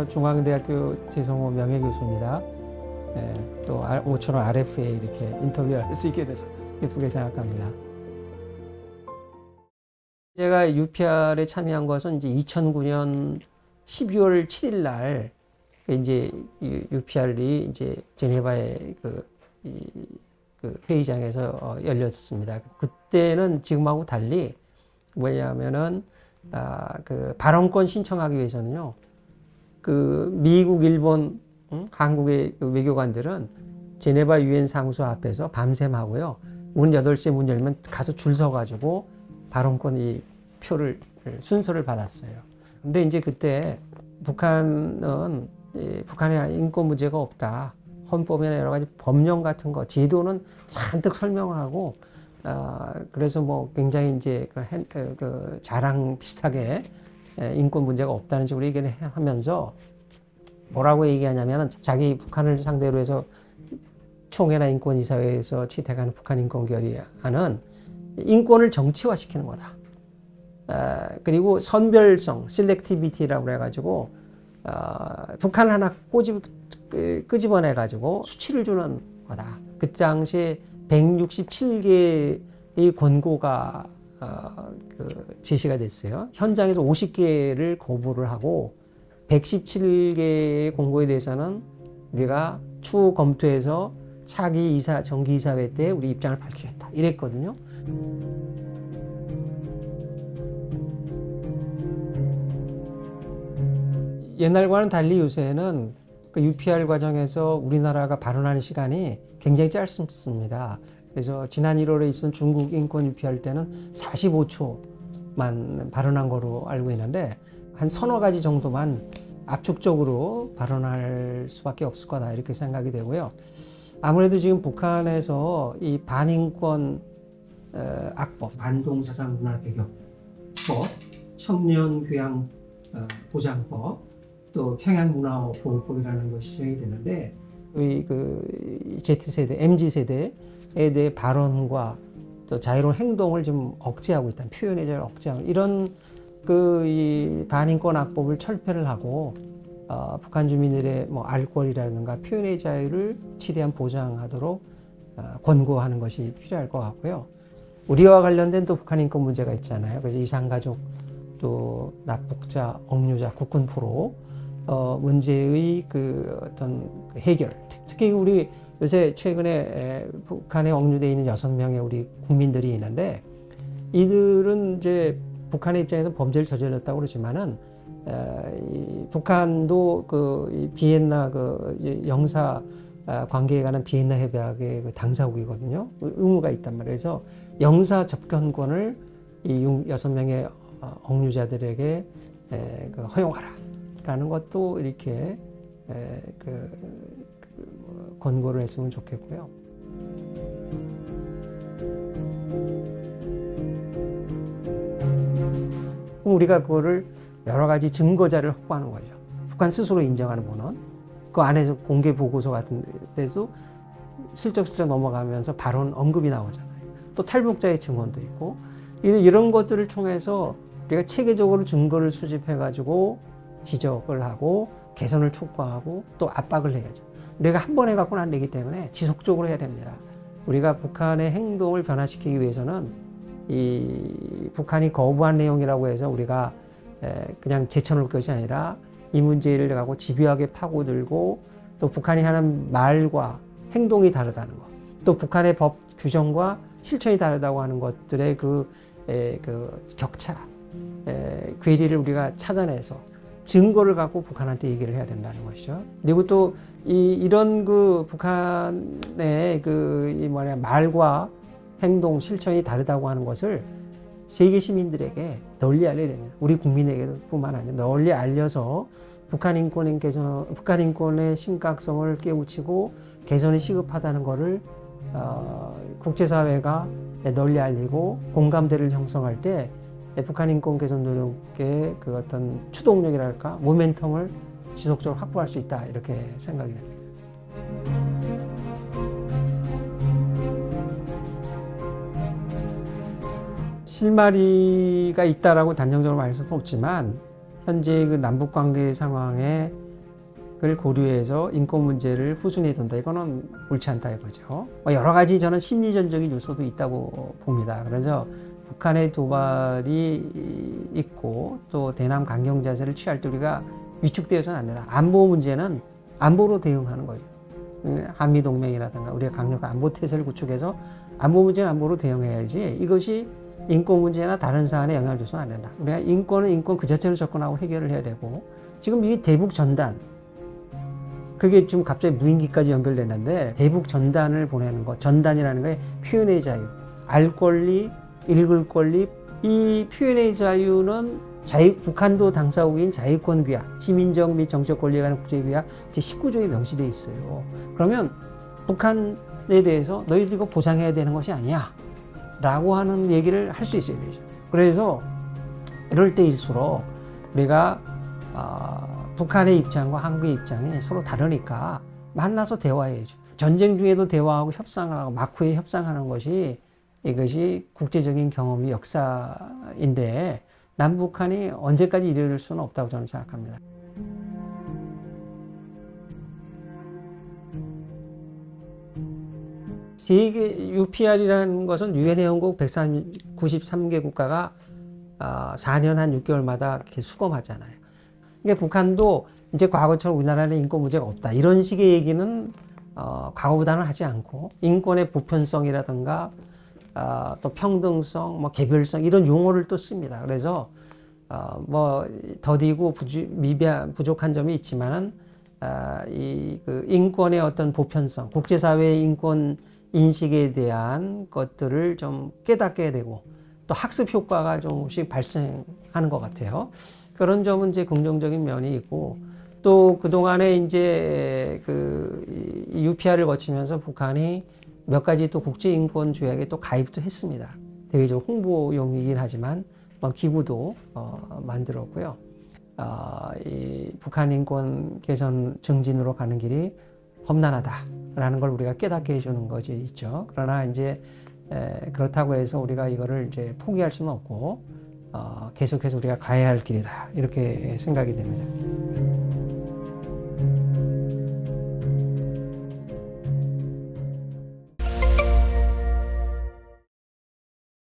중앙대학교 재성호 명예교수입니다. 또 모처럼 RF에 이렇게 인터뷰할 수 있게 돼서 기쁘게 생각합니다. 제가 UPR에 참여한 것은 이제 2009년 12월 7일 날 이제 UPR이 이제 제네바의 그 회의장에서 열렸습니다. 그때는 지금하고 달리 뭐냐면은 그 발언권 신청하기 위해서는요, 그 미국, 일본, 한국의 외교관들은 제네바 유엔 사무소 앞에서 밤샘 하고요, 문 8시에 문 열면 가서 줄 서가지고 발언권 이 표를 순서를 받았어요. 근데 이제 그때 북한은 북한에 인권 문제가 없다, 헌법이나 여러 가지 법령 같은 거, 제도는 잔뜩 설명하고, 그래서 뭐 굉장히 이제 그 자랑 비슷하게 인권 문제가 없다는 식으로 얘기를 하면서 뭐라고 얘기하냐면, 자기 북한을 상대로 해서 총회나 인권이사회에서 채택하는 북한 인권결의안은 인권을 정치화시키는 거다. 그리고 선별성, 셀렉티비티라고 그래가지고 북한을 하나 끄집어내가지고 수치를 주는 거다. 그 당시에 167개의 권고가 제시가 됐어요. 현장에서 50개를 거부를 하고 117개의 권고에 대해서는 우리가 추후 검토해서 차기 정기이사회 때 우리 입장을 밝히겠다 이랬거든요. 옛날과는 달리 요새는 그 UPR 과정에서 우리나라가 발언하는 시간이 굉장히 짧습니다. 그래서 지난 1월에 있었던 중국 인권 UPR 때는 45초만 발언한 거로 알고 있는데, 한 서너 가지 정도만 압축적으로 발언할 수밖에 없을 거다 이렇게 생각이 되고요. 아무래도 지금 북한에서 이 반인권 악법, 반동사상문화배격법, 청년교양 보장법, 또 평양문화보호법이라는 것이 시행이 되는데, 우리 그 Z세대, MZ세대에 대해 발언과 또 자유로운 행동을 좀 억제하고 있다, 표현의 자유를 억제하고, 이런 이 반인권 악법을 철폐를 하고 북한 주민들의 뭐 알 권리라든가 표현의 자유를 최대한 보장하도록 권고하는 것이 필요할 것 같고요. 우리와 관련된 또 북한 인권 문제가 있잖아요. 그래서 이산가족, 또 납북자, 억류자, 국군포로 문제의 그 어떤 해결, 특히 우리 요새 최근에 북한에 억류되어 있는 6명의 우리 국민들이 있는데, 이들은 이제 북한의 입장에서 범죄를 저질렀다고 그러지만은 북한도 그 비엔나 그 영사 관계에 관한 비엔나 협약의 그 당사국이거든요. 의무가 있단 말이에요. 그래서 영사 접견권을 이 6명의 억류자들에게 허용하라라는 것도 이렇게 권고를 했으면 좋겠고요. 우리가 그거를 여러 가지 증거자를 확보하는 거죠. 북한 스스로 인정하는 문헌, 그 안에서 공개 보고서 같은 데도 슬쩍슬쩍 넘어가면서 발언 언급이 나오잖아요. 또 탈북자의 증언도 있고, 이런 것들을 통해서 우리가 체계적으로 증거를 수집해가지고 지적을 하고 개선을 촉구하고 또 압박을 해야죠. 우리가 한 번에 갖고는 안 되기 때문에 지속적으로 해야 됩니다. 우리가 북한의 행동을 변화시키기 위해서는 이 북한이 거부한 내용이라고 해서 우리가 그냥 제쳐놓을 것이 아니라 이 문제를 갖고 집요하게 파고들고, 또 북한이 하는 말과 행동이 다르다는 것, 또 북한의 법 규정과 실천이 다르다고 하는 것들의 그 격차, 괴리를 우리가 찾아내서 증거를 갖고 북한한테 얘기를 해야 된다는 것이죠. 그리고 또 이런 그 북한의 말과 행동, 실천이 다르다고 하는 것을 세계 시민들에게 널리 알려야 됩니다. 우리 국민에게도 뿐만 아니라 널리 알려서 북한 인권의 심각성을 깨우치고 개선이 시급하다는 것을 국제사회가 널리 알리고 공감대를 형성할 때 북한 인권 개선 노력의 그 어떤 추동력이랄까, 모멘텀을 지속적으로 확보할 수 있다 이렇게 생각이 됩니다. 실마리가 있다라고 단정적으로 말할 수는 없지만, 현재 그 남북 관계 상황에 그걸 고려해서 인권 문제를 후순위에 둔다. 이거는 옳지 않다 이거죠. 여러 가지 저는 심리전적인 요소도 있다고 봅니다. 그래서 북한의 도발이 있고 또 대남 강경 자세를 취할 때 우리가 위축되어서는 안 된다. 안보 문제는 안보로 대응하는 거죠. 한미동맹이라든가 우리가 강력한 안보 태세를 구축해서 안보 문제는 안보로 대응해야지 이것이 인권 문제나 다른 사안에 영향을 줘서는 안 된다. 우리가 인권은 인권 그 자체로 접근하고 해결을 해야 되고 지금 이 대북 전단 그게 좀 갑자기 무인기까지 연결되는데 대북 전단을 보내는 것 전단이라는 게 표현의 자유 알 권리 읽을 권리 이 표현의 자유는 북한도 당사국인 자유권 규약 시민적 및 정책 권리에 관한 국제규약 제19조에 명시되어 있어요. 그러면 북한에 대해서 너희들 이거 보장해야 되는 것이 아니야 라고 하는 얘기를 할 수 있어야 되죠. 그래서 이럴 때일수록 우리가 북한의 입장과 한국의 입장이 서로 다르니까 만나서 대화해야죠. 전쟁 중에도 대화하고 협상하고 막후에 협상하는 것이 이것이 국제적인 경험이 역사인데 남북한이 언제까지 이럴 수는 없다고 저는 생각합니다. 세계 UPR이라는 것은 유엔 회원국 193개 국가가 4년 한 6개월마다 이렇게 수검하잖아요. 그러니까 북한도 이제 과거처럼 우리나라는 인권 문제가 없다. 이런 식의 얘기는 과거보다는 하지 않고 인권의 보편성이라든가 또 평등성, 뭐 개별성 이런 용어를 또 씁니다. 그래서 뭐 더디고 부족한 점이 있지만은 그 인권의 어떤 보편성, 국제사회의 인권 인식에 대한 것들을 좀 깨닫게 되고 또 학습 효과가 조금씩 발생하는 것 같아요. 그런 점은 이제 긍정적인 면이 있고 또 그동안에 이제 그 UPR을 거치면서 북한이 몇 가지 또 국제인권 조약에 또 가입도 했습니다. 대외적 홍보용이긴 하지만 기구도 만들었고요. 이 북한 인권 개선 증진으로 가는 길이 험난하다라는 걸 우리가 깨닫게 해주는 것이 있죠. 그러나 이제 그렇다고 해서 우리가 이거를 이제 포기할 수는 없고 계속해서 우리가 가야 할 길이다 이렇게 생각이 됩니다.